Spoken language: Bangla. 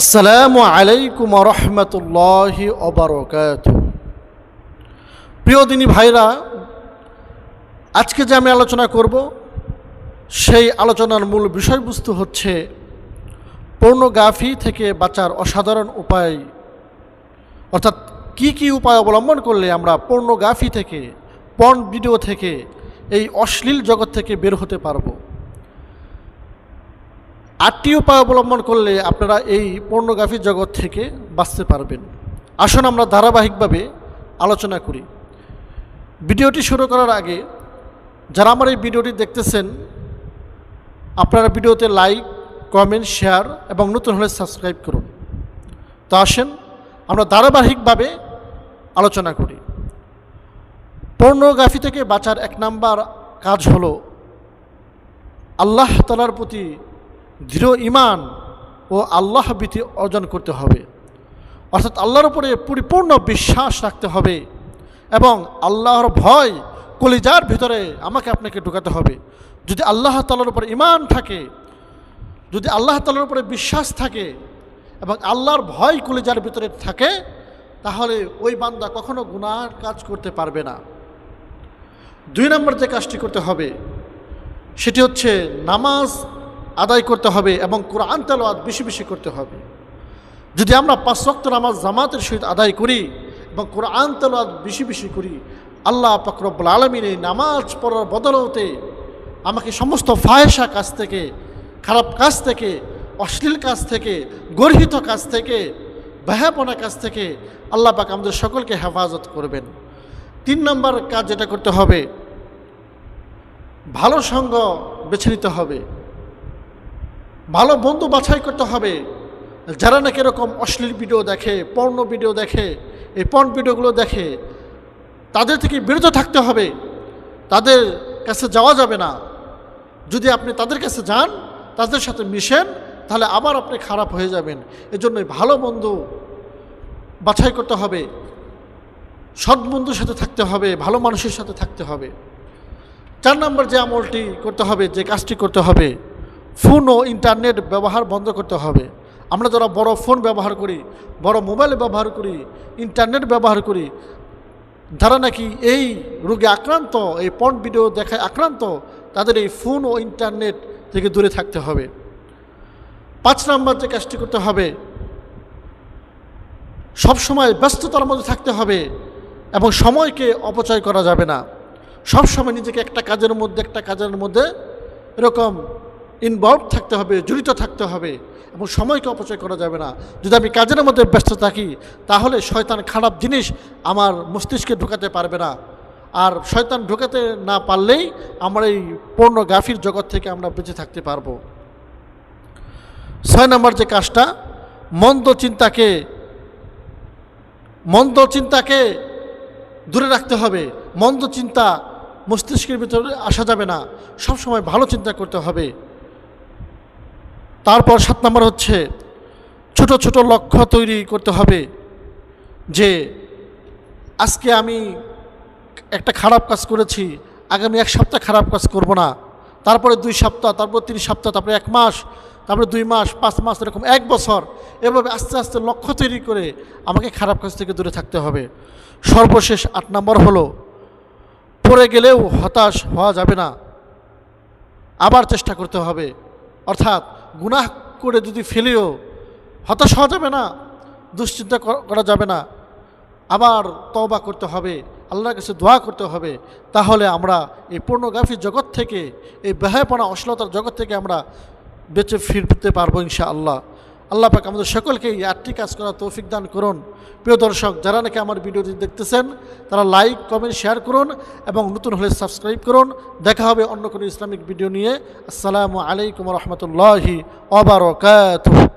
আসসালামু আলাইকুম রহমতুল্লাহি ওবারাকাতুহু। প্রিয় দিনী ভাইরা, আজকে যে আমি আলোচনা করব সেই আলোচনার মূল বিষয়বস্তু হচ্ছে পর্নোগ্রাফি থেকে বাঁচার অসাধারণ উপায়, অর্থাৎ কি উপায় অবলম্বন করলে আমরা পর্নোগ্রাফি থেকে, পর্ন ভিডিও থেকে, এই অশ্লীল জগৎ থেকে বের হতে পারবো। 8টি উপায় অবলম্বন করলে আপনারা এই পর্নোগ্রাফি জগৎ থেকে বাঁচতে পারবেন। আসুন আমরা ধারাবাহিকভাবে আলোচনা করি। ভিডিওটি শুরু করার আগে যারা আমার এই ভিডিওটি দেখতেছেন, আপনারা ভিডিওতে লাইক, কমেন্ট, শেয়ার এবং নতুন হলে সাবস্ক্রাইব করুন। তো আসেন আমরা ধারাবাহিকভাবে আলোচনা করি। পর্নোগ্রাফি থেকে বাঁচার 1 নাম্বার কাজ হলো আল্লাহ তাআলার প্রতি দৃঢ় ঈমান ও আল্লাহ ভীতি অর্জন করতে হবে, অর্থাৎ আল্লাহর উপরে পরিপূর্ণ বিশ্বাস রাখতে হবে এবং আল্লাহর ভয় কলিজার ভিতরে আমাকে আপনাকে ঢুকাতে হবে। যদি আল্লাহ তাআলার উপরে ঈমান থাকে, যদি আল্লাহ তাআলার উপরে বিশ্বাস থাকে এবং আল্লাহর ভয় কলিজার ভিতরে থাকে, তাহলে ওই বান্দা কখনো গুনাহের কাজ করতে পারবে না। 2 নম্বর যে কাজটি করতে হবে সেটি হচ্ছে নামাজ আদায় করতে হবে এবং কোরআন তেলাওয়াত বেশি বেশি করতে হবে। যদি আমরা 5 ওয়াক্ত নামাজ জামাতের সহিত আদায় করি এবং কোরআন তেলাওয়াত বেশি বেশি করি, আল্লাহ পাক রব্বুল আলামিন এই নামাজ পড়ার বদৌলতে আমাকে সমস্ত ফাহেশা কাজ থেকে, খারাপ কাজ থেকে, অশ্লীল কাজ থেকে, গর্হিত কাজ থেকে, বেহায়াপনা কাজ থেকে আল্লাহ পাক আমাদের সকলকে হেফাজত করবেন। 3 নম্বর কাজ যেটা করতে হবে, ভালো সঙ্গ বেছে নিতে হবে, ভালো বন্ধু বাছাই করতে হবে। যারা নাকি এরকম অশ্লীল ভিডিও দেখে, পর্ণ ভিডিও দেখে, এই পর্ন ভিডিওগুলো দেখে, তাদের থেকে বিরত থাকতে হবে। তাদের কাছে যাওয়া যাবে না। যদি আপনি তাদের কাছে যান, তাদের সাথে মিশেন, তাহলে আবার আপনি খারাপ হয়ে যাবেন। এজন্য ভালো বন্ধু বাছাই করতে হবে, সৎ বন্ধুর সাথে থাকতে হবে, ভালো মানুষের সাথে থাকতে হবে। 4 নম্বর যে আমলটি করতে হবে, যে কাজটি করতে হবে, ফোন ও ইন্টারনেট ব্যবহার বন্ধ করতে হবে। আমরা যারা বড় ফোন ব্যবহার করি, বড় মোবাইল ব্যবহার করি, ইন্টারনেট ব্যবহার করি, যারা নাকি এই রোগে আক্রান্ত, এই পর্ন ভিডিও দেখায় আক্রান্ত, তাদের এই ফোন ও ইন্টারনেট থেকে দূরে থাকতে হবে। 5 নম্বর যে কাজটি করতে হবে, সবসময় ব্যস্ততার মধ্যে থাকতে হবে এবং সময়কে অপচয় করা যাবে না। সবসময় নিজেকে একটা কাজের মধ্যে এরকম ইনভলভ থাকতে হবে, জড়িত থাকতে হবে এবং সময়কে অপচয় করা যাবে না। যদি আমি কাজের মধ্যে ব্যস্ত থাকি, তাহলে শয়তান খারাপ জিনিস আমার মস্তিষ্কে ঢোকাতে পারবে না। আর শয়তান ঢোকাতে না পারলেই আমরা এই পর্নোগ্রাফির জগৎ থেকে আমরা বেঁচে থাকতে পারবো। 6 নম্বর যে কাজটা, মন্দ চিন্তাকে দূরে রাখতে হবে। মন্দ চিন্তা মস্তিষ্কের ভিতরে আসা যাবে না, সবসময় ভালো চিন্তা করতে হবে। তারপর 7 নম্বর হচ্ছে ছোট ছোট লক্ষ্য তৈরি করতে হবে, যে আজকে আমি একটা খারাপ কাজ করেছি, আগামী 1 সপ্তাহ খারাপ কাজ করব না, তারপরে 2 সপ্তাহ, তারপর 3 সপ্তাহ, তারপরে 1 মাস, তারপরে 2 মাস, 5 মাস, এরকম 1 বছর, এভাবে আস্তে আস্তে লক্ষ্য তৈরি করে আমাকে খারাপ কাজ থেকে দূরে থাকতে হবে। সর্বশেষ 8 নম্বর হলো, পড়ে গেলেও হতাশ হওয়া যাবে না, আবার চেষ্টা করতে হবে। অর্থাৎ গুনাহ করে যদি ফেলেও হতাশ হওয়া যাবে না, দুশ্চিন্তা করা যাবে না, আবার তওবা করতে হবে, আল্লাহর কাছে দোয়া করতে হবে। তাহলে আমরা এই পর্নোগ্রাফির জগৎ থেকে, এই বেহায়াপনা অশ্লীলতার জগৎ থেকে আমরা বেঁচে ফিরতে পারবো ইনশাআল্লাহ। আল্লাহ পাক আমাদের সকলকে এই 8টি কাজ করার তৌফিক দান করুন। প্রিয় দর্শক, যারা নাকি আমার ভিডিওটি দেখতেছেন, তারা লাইক, কমেন্ট, শেয়ার করুন এবং নতুন হলে সাবস্ক্রাইব করুন। দেখা হবে অন্য কোনো ইসলামিক ভিডিও নিয়ে। আসসালামু আলাইকুম রহমতুল্লাহি ওয়া বারাকাতুহু।